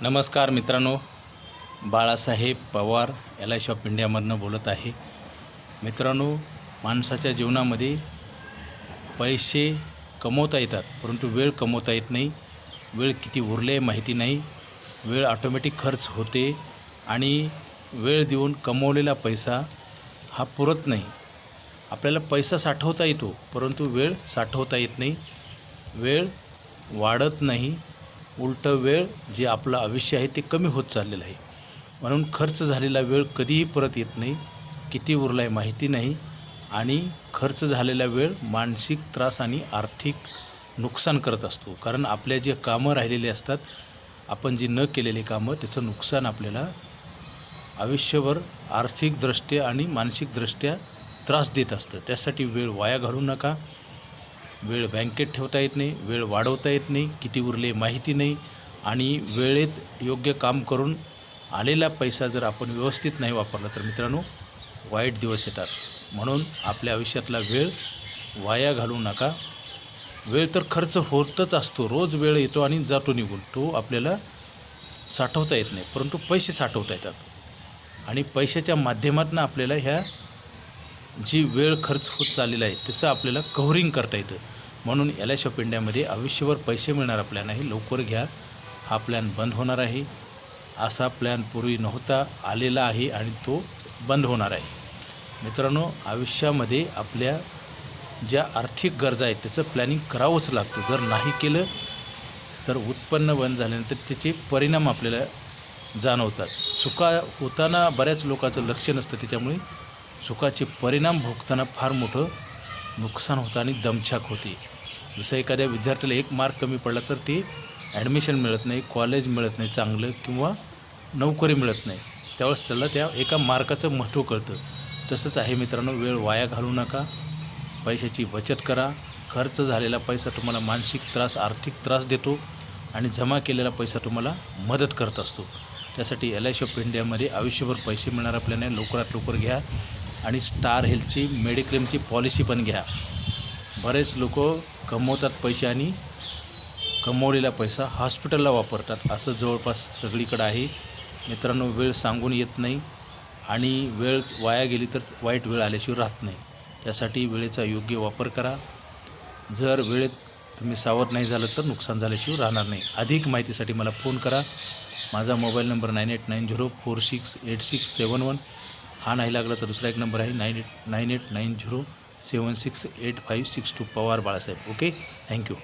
नमस्कार मित्रांनो, Balasaheb Pawar LIC of इंडियामधनं बोलत आहे। मित्रांनो, माणसाच्या जीवनामध्ये पैसे कमवता येतात, परंतु वेळ कमवता येत नाही। वेळ किती उरले माहिती नाही। वेळ ऑटोमॅटिक खर्च होते आणि वेळ देऊन कमवलेला पैसा हा पुरत नाही। आपल्याला पैसा साठवता येतो, परंतु वेळ साठवता येत नाही। वेळ वाढत नाही, उलटं वेळ जे आपलं आयुष्य आहे ते कमी होत चाललेलं आहे। म्हणून खर्च झालेला वेळ कधीही परत येत नाही, किती उरला आहे माहिती नाही आणि खर्च झालेला वेळ मानसिक त्रास आणि आर्थिक नुकसान करत असतो। कारण आपल्या जे कामं राहिलेली असतात, आपण जी न केलेली कामं, त्याचं नुकसान आपल्याला आयुष्यभर आर्थिकदृष्ट्या आणि मानसिकदृष्ट्या त्रास देत असतं। त्यासाठी वेळ वाया घालवू नका। वेळ बँकेत ठेवता येत नाही, वेळ वाढवता येत नाही, किती उरले माहिती नाही आणि वेळेत योग्य काम करून आलेला पैसा जर आपण व्यवस्थित नाही वापरला तर मित्रांनो वाईट दिवस येतात। म्हणून आपल्या आयुष्यातला वेळ वाया घालवू नका। वेळ तर खर्च होतच असतो, रोज वेळ येतो आणि जातो निघून, तो आपल्याला साठवता येत नाही, परंतु पैसे साठवता येतात आणि पैशाच्या माध्यमातून आपल्याला ह्या जी वेळ खर्च होत चाललेला आहे त्याचं आपल्याला कव्हरिंग करता येतं। म्हणून LIC ऑफ इंडियामध्ये आयुष्यभर पैसे मिळणारा प्लॅन आहे, लवकर घ्या। हा प्लॅन बंद होणार आहे, असा प्लॅन पूर्वी नव्हता, आलेला आहे आणि तो बंद होणार आहे। मित्रांनो, आयुष्यामध्ये आपल्या ज्या आर्थिक गरजा आहेत त्याचं प्लॅनिंग करावंच लागतं। जर नाही केलं तर उत्पन्न बंद झाल्यानंतर त्याचे परिणाम आपल्याला जाणवतात। चुका होताना बऱ्याच लोकांचं लक्ष नसतं, त्याच्यामुळे चुकाचे परिणाम भोगताना फार मोठं नुकसान होतं आणि दमछाक होते। जसं एखाद्या विद्यार्थ्याला 1 मार्क कमी पडला तर ते ॲडमिशन मिळत नाही, कॉलेज मिळत नाही चांगलं किंवा नोकरी मिळत नाही, त्यावेळेस त्याला त्या एका मार्काचं महत्त्व कळतं। तसंच आहे मित्रांनो, वेळ वाया घालवू नका, पैशाची बचत करा। खर्च झालेला पैसा तुम्हाला मानसिक त्रास, आर्थिक त्रास देतो आणि जमा केलेला पैसा तुम्हाला मदत करत असतो। त्यासाठी LIC ऑफ इंडियामध्ये आयुष्यभर पैसे मिळणारा प्लॅन आहे, लवकरात लवकर घ्या आणि स्टार हेल्थची मेडिक्लेमची पॉलिसी पण घ्या। बरेच लोक कमवतात पैसे आणि कमवलेला पैसा हॉस्पिटलला वापरतात, असं जवळपास सगळीकडे आहे। मित्रांनो, वेळ सांगून येत नाही आणि वेळ वाया गेली तर वाईट वेळ आल्याशिवाय राहत नाही। त्यासाठी वेळेचा योग्य वापर करा। जर वेळेत तुम्ही सावध नाही झालं तर नुकसान झाल्याशिवाय राहणार नाही। अधिक माहितीसाठी मला फोन करा। माझा मोबाईल नंबर 9890468671। हा नाही लागला तर दुसरा एक नंबर आहे 9890768562 पवार बाळासाहेब। Okay, thank you.